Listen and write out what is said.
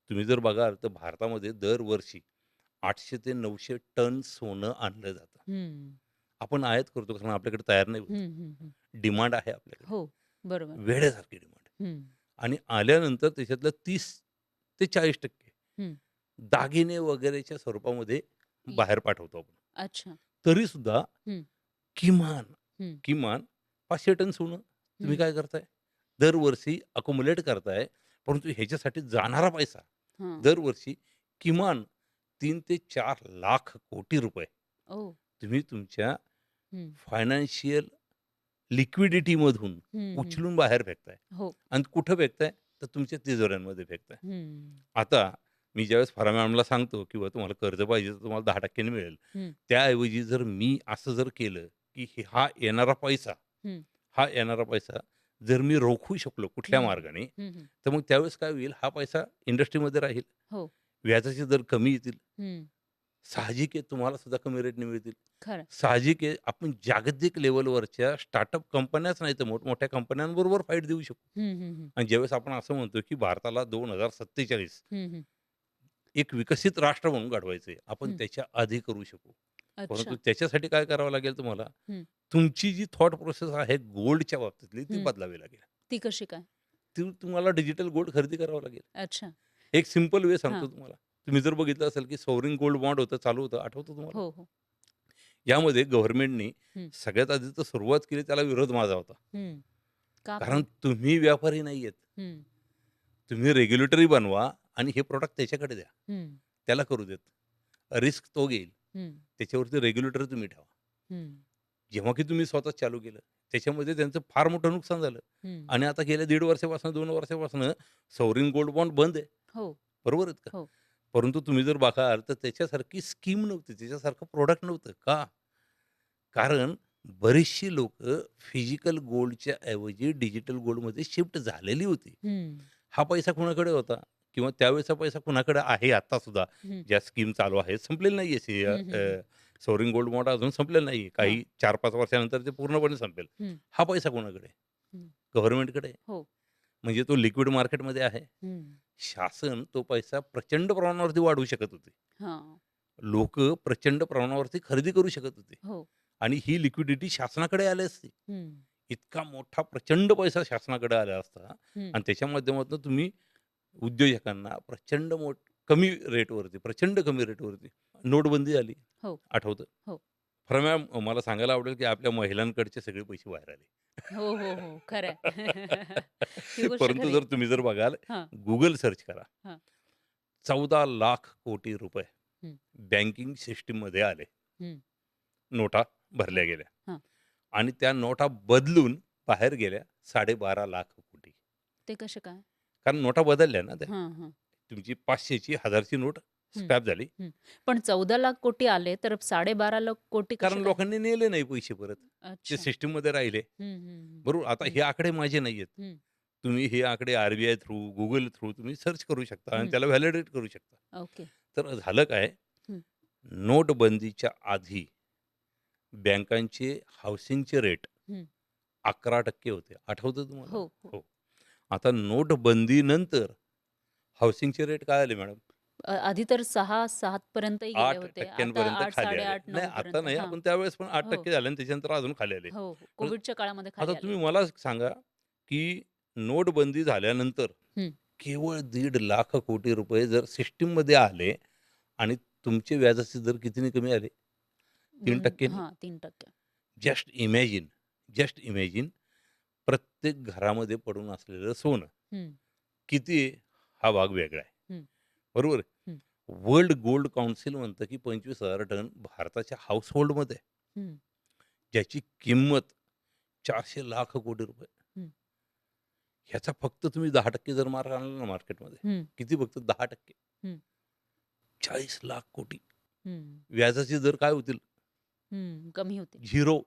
तुम्ही जर बघाल तर भारतामध्ये दरवर्षी 800 ते 900 टन सोनं आणलं जातं. हं. आपण आयात करतो कारण आपल्याकडे तयार नाही होत. हं, हं, हं. डिमांड आहे आपल्याकडे. हो, बरोबर. वेड्यासारखी डिमांड. हं, आणि आल्यानंतर त्याच्यातलं 30 ते 40% हं. दागिने वगैरेच्या स्वरूपामध्ये इ बाहेर पाठवतो आपण. अच्छा. तरीसुद्धा हं, किमान, हं, किमान 500 टन सोनं तुम्ही हं. काय करताय? दरवर्षी अकोम्युलेट करताय. परंतु ह्याच्यासाठी जाणारा पैसा हां. दरवर्षी किमान 3 ते 4 लाख कोटी रुपये ओह! तुम्ही तुमच्या हं, फायनान्शियल लिक्विडिटीमधून हं, हं. उचलून बाहेर फेकताय. हो. आणि कुठं फेकताय? तर तुमच्या तिजोऱ्यांमध्ये फेकताय. हं, आता मी ज्यावेळेस फार्मा मॅडमला सांगतो किंवा तुम्हाला कर्ज पाहिजे तर तुम्हाला 10% ने मिळेल. हं, त्याऐवजी जर मी असं जर केलं, की हा येणारा पैसा, हं, हा येणारा पैसा जर मी रोखू शकलो कुठल्या हं, हं. मार्गाने, हं, हं. तर मग त्यावेळेस काय होईल, हा पैसा इंडस्ट्रीमध्ये राहील. हो. व्याजाचे दर कमी येतील. हं. साहजिक आहे तुम्हाला सुद्धा कमी रेटने मिळतील. खरं. साहजिक आहे आपण जागतिक लेव्हलवरच्या स्टार्टअप कंपन्याच नाही तर मोठमोठ्या कंपन्यांबरोबर फाईट देऊ शकू. हं, हं, हं. आणि ज्यावेळेस आपण असं म्हणतो, की भारताला 2047 हं, हं. एक विकसित राष्ट्र म्हणून घडवायचंय. आपण हं. त्याच्या आधी करू शकू. परंतु अच्छा. त्याच्यासाठी काय करावं लागेल तुम्हाला? हं, तुमची जी थॉट प्रोसेस आहे गोल्डच्या बाबतीतली ती हं. बदलावी लागेल. ती कशी काय? ती तुम्हाला डिजिटल गोल्ड खरेदी करावं लागेल. अच्छा. एक सिंपल वे सांगतो हां. तुम्हाला. तुम्ही जर बघितलं असेल, की सॉव्हरीन गोल्ड बॉन्ड होतं, चालू होतं, आठवतं तुम्हाला? हो, हो. यामध्ये गव्हर्नमेंटनी हं, सगळ्यात आधी तर सुरुवात केली त्याला विरोध माझा होता. हं. का कारण बरं? तुम्ही व्यापारी नाहीयेत. हं, तुम्ही रेग्युलेटरी बनवा आणि हे प्रॉडक्ट त्याच्याकडे द्या. हं, त्याला करू देत. रिस्क तो घेईल. हं, त्याच्यावरती रेग्युलेटर तुम्ही ठेवा. हं, जेव्हा की तुम्ही स्वतःच चालू केलं, त्याच्यामध्ये त्यांचं फार मोठं नुकसान झालं हं. आणि आता गेल्या 1.5 वर्षापासून 2 वर्षापासून सॉव्हरीन गोल्ड बॉन्ड बंद आहे. हो, बरोबर आहेत का? हो. परंतु तुम्ही जर बघाल तर त्याच्यासारखी स्कीम नव्हती, त्याच्यासारखं प्रॉडक्ट नव्हतं. का? कारण बरीचशी लोकं फिजिकल गोल्डच्या ऐवजी डिजिटल गोल्डमध्ये शिफ्ट झालेली होती. हं, हा पैसा कुणाकडे होता? किंवा त्यावेळेचा पैसा कुणाकडे आहे आत्तासुद्धा? हं, ज्या स्कीम चालू आहेत, संपलेली नाहीये हं, हं, हं. सॉव्हरीन गोल्ड बॉन्ड अजून संपलेलं नाहीये. हां. काही 4-5 वर्षानंतर ते पूर्णपणे संपेल. हं, हा पैसा कोणाकडे आहे? हं. गव्हर्नमेंटकडे आहे. हो. म्हणजे तो लिक्विड मार्केटमध्ये आहे. हं. शासन तो पैसा प्रचंड प्रमाणावरती वाढवू शकत होते. हां. लोकं प्रचंड प्रमाणावरती खरेदी करू शकत होते हो. आणि ही लिक्विडिटी शासनाकडे आली असती. हं, इतका मोठा प्रचंड पैसा शासनाकडे आला असता हं. आणि त्याच्या माध्यमातून तुम्ही उद्योजकांना प्रचंड कमी रेटवरती, प्रचंड कमी रेटवरती नोटबंदी झाली, हो, आठवतं? हो. खरं मॅम मला सांगायला आवडेल, की आपल्या महिलांकडचे सगळे पैसे बाहेर आले. हो, हो, हो. खरं आहे. ही गोष्ट परंतु खरी आहे. जर तुम्ही जर बघाल, हां, Google सर्च करा. हां. 14 लाख कोटी रुपये हं, बँकिंग सिस्टममध्ये आले. हं. नोटा हां, भरल्या गेल्या हां. आणि त्या नोटा बदलून बाहेर गेल्या 12.5 लाख कोटी. ते कसे काय? कारण नोटा बदलल्या ना त्या. हां, हां. तुमची 500ची 1000ची नोट हं, स्क्रॅप झाली. हं. पण 14,00,000 कोटी आले, तर 12.5 लाख कोटी कारण कसे काय? लोकांनी नेले नाही पैसे परत. ते अच्छा. सिस्टममध्ये राहिले. हं, हं, बरोबर. आता हं, हे आकडे माझे नाहीयेत. हं, तुम्ही हे आकडे आर-बी-आय थ्रू, Google थ्रू तुम्ही सर्च करू शकता आणि हं. त्याला व्हॅलिडेट करू शकता. ओके. तर झालं काय, हं, नोटबंदीच्या आधी बँकांचे हाउसिंगचे रेट हं. 11% होते. आठवतं तुम्हाला? हो, हो. हो. आता नोटबंदीनंतर हाउसिंगचे रेट काय आले मॅडम? आधी तर 6-7 पर्यंतही गेले होते. 8% आता पर्यंत 8, खाली आले. 8.5, नाही 9 आता पर्यंत. नाही, हां. आपण त्यावेळेस पण हो, 8% झाले आणि त्याच्यानंतर अजून खाली आले. हो, हो. पण कोव्हिडच्या काळामध्ये आता खाली आले तुम्ही होते. मला सांगा, की नोटबंदी झाल्यानंतर हं. केवळ 1.5 लाख कोटी रुपये जर सिस्टममध्ये आले आणि तुमचे व्याजाचे दर कितीने कमी आले? 2 3% ने. हां, 3%. जस्ट इमॅजिन, जस्ट इमॅजिन प्रत्येक घरामध्ये पडून असलेलं सोनं हं, किती आहे? हा भाग वेगळा आहे. हं, बरोबर आहे. हं, वर्ल्ड गोल्ड काउन्सिल म्हणतं, की 25,000 टन भारताच्या हाउसहोल्डमध्ये आहे. हं, ज्याची किंमत 400 लाख कोटी रुपये. हं, ह्याचा फक्त तुम्ही 10% जर मार्क आणला ना मार्केटमध्ये, हं, किती फक्त 10%, हं, 40 लाख कोटी. हं, व्याजाचे दर काय होतील? हं. कमी होतील. 0.